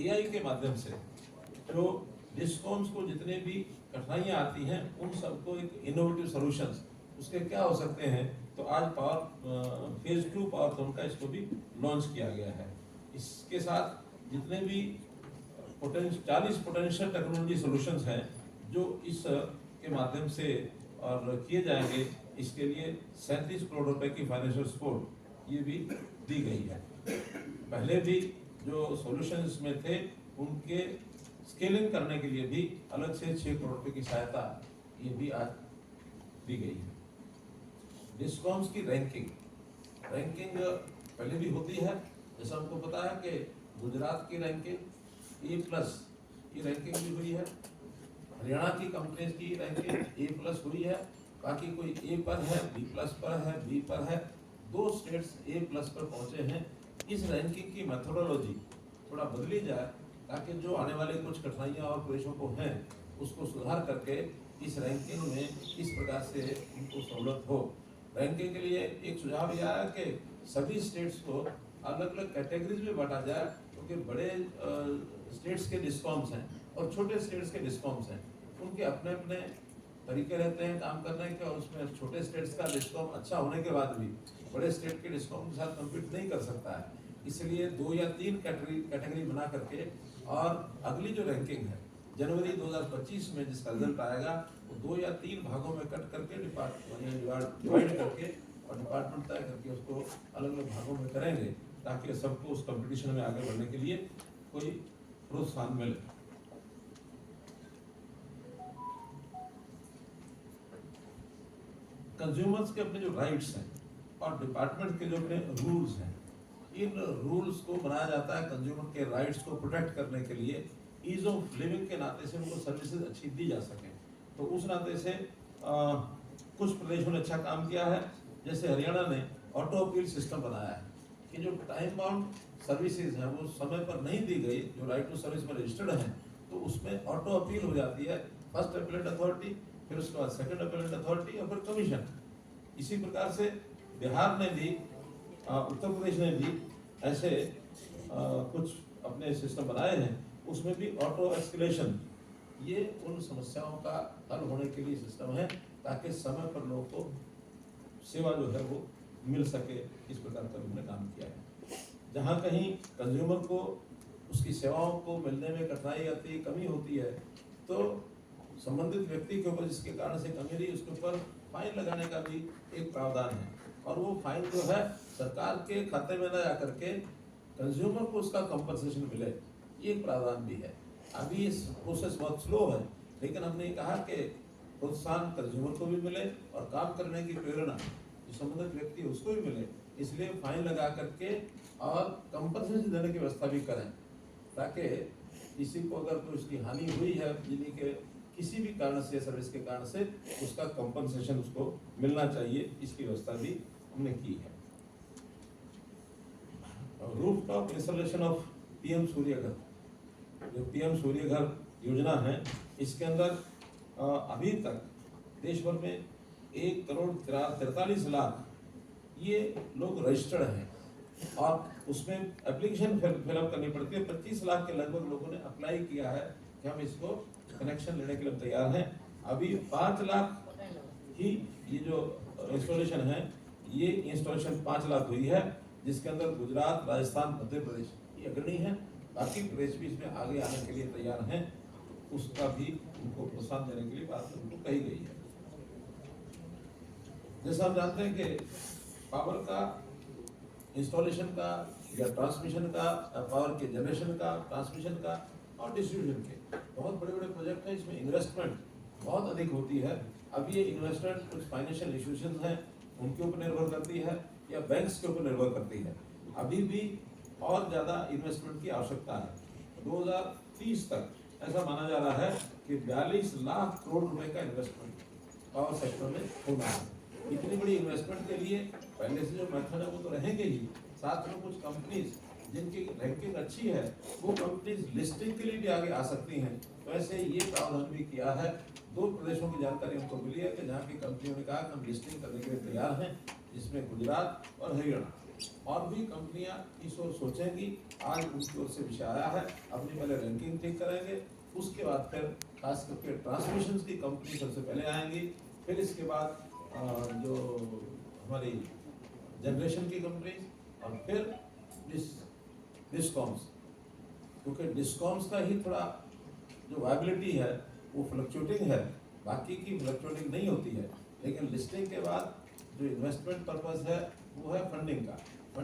AI के माध्यम से जो डिस्कॉम्स को जितने भी कठिनाइयाँ आती हैं उन सबको एक इनोवेटिव सॉल्यूशंस उसके क्या हो सकते हैं, तो आज पावर फेज 2 पावरथॉन का इसको भी लॉन्च किया गया है। इसके साथ जितने भी 40 पोटेंशियल टेक्नोलॉजी सॉल्यूशंस हैं जो इस के माध्यम से और किए जाएंगे, इसके लिए 37 करोड़ रुपए की फाइनेंशियल सपोर्ट ये भी दी गई है। पहले भी जो सॉल्यूशंस में थे उनके स्केलिंग करने के लिए भी अलग से 6 करोड़ रुपए की सहायता ये भी आज दी गई है। डिस्कॉम्स की रैंकिंग पहले भी होती है, जैसा हमको पता है कि गुजरात की रैंकिंग A+ की रैंकिंग भी हुई है, हरियाणा की कंपनीज की रैंकिंग A+ हुई है, बाकी कोई A पर है, B+ पर है, B पर है, 2 स्टेट्स A+ पर पहुंचे हैं। इस रैंकिंग की मेथोडोलॉजी थोड़ा बदली जाए ताकि जो आने वाले कुछ कठिनाइयाँ और प्रदेशों को हैं उसको सुधार करके इस रैंकिंग में इस प्रकार से उनको सहूलत हो। रैंकिंग के लिए एक सुझाव यह है कि सभी स्टेट्स को अलग अलग कैटेगरीज में बांटा जाए, क्योंकि बड़े स्टेट्स के डिस्कॉम्स हैं और छोटे स्टेट्स के डिस्कॉम्स हैं, उनके अपने अपने तरीके रहते हैं काम करने के, और उसमें छोटे स्टेट्स का डिस्कॉम अच्छा होने के बाद भी बड़े स्टेट के डिस्कॉम के साथ कम्पीट नहीं कर सकता है। इसलिए 2 या 3 कैटेगरी बना करके, और अगली जो रैंकिंग है जनवरी 2025 में जिसका रिजल्ट आएगा वो 2 या 3 भागों में कट करके डिवाइड करके और डिपार्टमेंट तय करके उसको अलग अलग भागों में करेंगे, ताकि सबको उस कंपटीशन में आगे बढ़ने के लिए कोई प्रोत्साहन मिले। कंज्यूमर्स के अपने जो राइट्स हैं और डिपार्टमेंट के जो अपने रूल्स हैं, इन रूल्स को बनाया जाता है कंज्यूमर के राइट्स को प्रोटेक्ट करने के लिए, ईज ऑफ लिविंग के नाते से उनको सर्विसेज अच्छी दी जा सके। तो उस नाते से कुछ प्रदेशों ने अच्छा काम किया है, जैसे हरियाणा ने ऑटो अपील सिस्टम बनाया है कि जो टाइम बाउंड सर्विसेज हैं वो समय पर नहीं दी गई, जो राइट टू सर्विस में रजिस्टर्ड हैं, तो उसमें ऑटो अपील हो जाती है, फर्स्ट अपीलेट अथॉरिटी, फिर उसके बाद सेकंड अपीलेट अथॉरिटी और फिर कमीशन। इसी प्रकार से बिहार ने भी, उत्तर प्रदेश ने भी ऐसे कुछ अपने सिस्टम बनाए हैं, उसमें भी ऑटो एस्केलेशन, ये उन समस्याओं का हल होने के लिए सिस्टम है ताकि समय पर लोगों को सेवा जो है वो मिल सके। इस प्रकार का हमने काम किया है। जहाँ कहीं कंज्यूमर को उसकी सेवाओं को मिलने में कठिनाई आती है, कमी होती है, तो संबंधित व्यक्ति के ऊपर जिसके कारण से कमी रही उसके ऊपर फाइन लगाने का भी एक प्रावधान है, और वो फाइन जो है सरकार के खाते में न जाकर के कंज्यूमर को उसका कंपनसेशन मिले, ये एक प्रावधान भी है। अभी इस प्रोसेस बहुत स्लो है, लेकिन हमने कहा कि प्रोत्साहन कंज्यूमर को भी मिले और काम करने की प्रेरणा जो संबंधित व्यक्ति है उसको भी मिले, इसलिए फाइन लगा करके और कंपनसेशन देने की व्यवस्था भी करें, ताकि किसी को अगर कोई उसकी हानि हुई है बिजली के किसी भी कारण से, सर्विस के कारण से, उसका कंपनसेशन उसको मिलना चाहिए, इसकी व्यवस्था भी हमने की है। रूफटॉप इंस्टॉलेशन ऑफ पीएम सूर्य घर, जो पीएम सूर्य घर योजना है, इसके अंदर अभी तक देश भर में 1,43,00,000 ये लोग रजिस्टर्ड हैं, और उसमें एप्लीकेशन फिलअप करनी पड़ती है। 25 लाख के लगभग लोगों ने अप्लाई किया है कि हम इसको कनेक्शन लेने के लिए तैयार हैं। अभी 5 लाख ही ये जो इंस्टॉलेशन है, ये इंस्टॉलेशन 5 लाख हुई है, जिसके अंदर गुजरात, राजस्थान, मध्य प्रदेश ये अग्रणी है, बाकी प्रदेश भी इसमें आगे आने के लिए तैयार हैं, तो उसका भी उनको प्रोत्साहन देने के लिए बात उनको कही गई है। जैसा हम जानते हैं कि पावर का इंस्टॉलेशन का या ट्रांसमिशन का, पावर के जनरेशन का, ट्रांसमिशन का और डिस्ट्रीब्यूशन के बहुत बड़े बड़े प्रोजेक्ट हैं, इसमें इन्वेस्टमेंट बहुत अधिक होती है। अब ये इन्वेस्टमेंट कुछ फाइनेंशियल इंस्टीट्यूशंस हैं उनके ऊपर निर्भर करती है या बैंक्स के ऊपर निर्भर करती है। अभी भी और ज़्यादा इन्वेस्टमेंट की आवश्यकता है। 2030 तक ऐसा माना जा रहा है कि 42 लाख करोड़ रुपए का इन्वेस्टमेंट पावर सेक्टर में होना है। इतनी बड़ी इन्वेस्टमेंट के लिए पहले से जो मेथड है वो तो रहेंगे ही, साथ में कुछ कंपनीज जिनकी रैंकिंग अच्छी है वो कंपनीज लिस्टिंग के लिए भी आगे आ सकती हैं। तो ऐसे ये प्रावधान भी किया है। 2 प्रदेशों की जानकारी हमको मिली है कि जहाँ की कंपनियों ने कहा कि हम लिस्टिंग करने के लिए तैयार हैं, जिसमें गुजरात और हरियाणा। और भी कंपनियां इस ओर सोचेंगी। आज उनकी ओर से विषय आया है, अपनी पहले रैंकिंग ठीक करेंगे, उसके बाद फिर खास करके ट्रांसमिशन की कंपनी सबसे पहले आएंगी, फिर इसके बाद जो हमारी जनरेशन की कंपनी, और फिर डिस्कॉम्स, क्योंकि डिस्कॉम्स का ही थोड़ा जो वायबिलिटी है वो फ्लक्चुएटिंग है, बाकी की फ्लक्चुएटिंग नहीं होती है। लेकिन लिस्टिंग के बाद जो इन्वेस्टमेंट पर्पस है वो है फंडिंग का।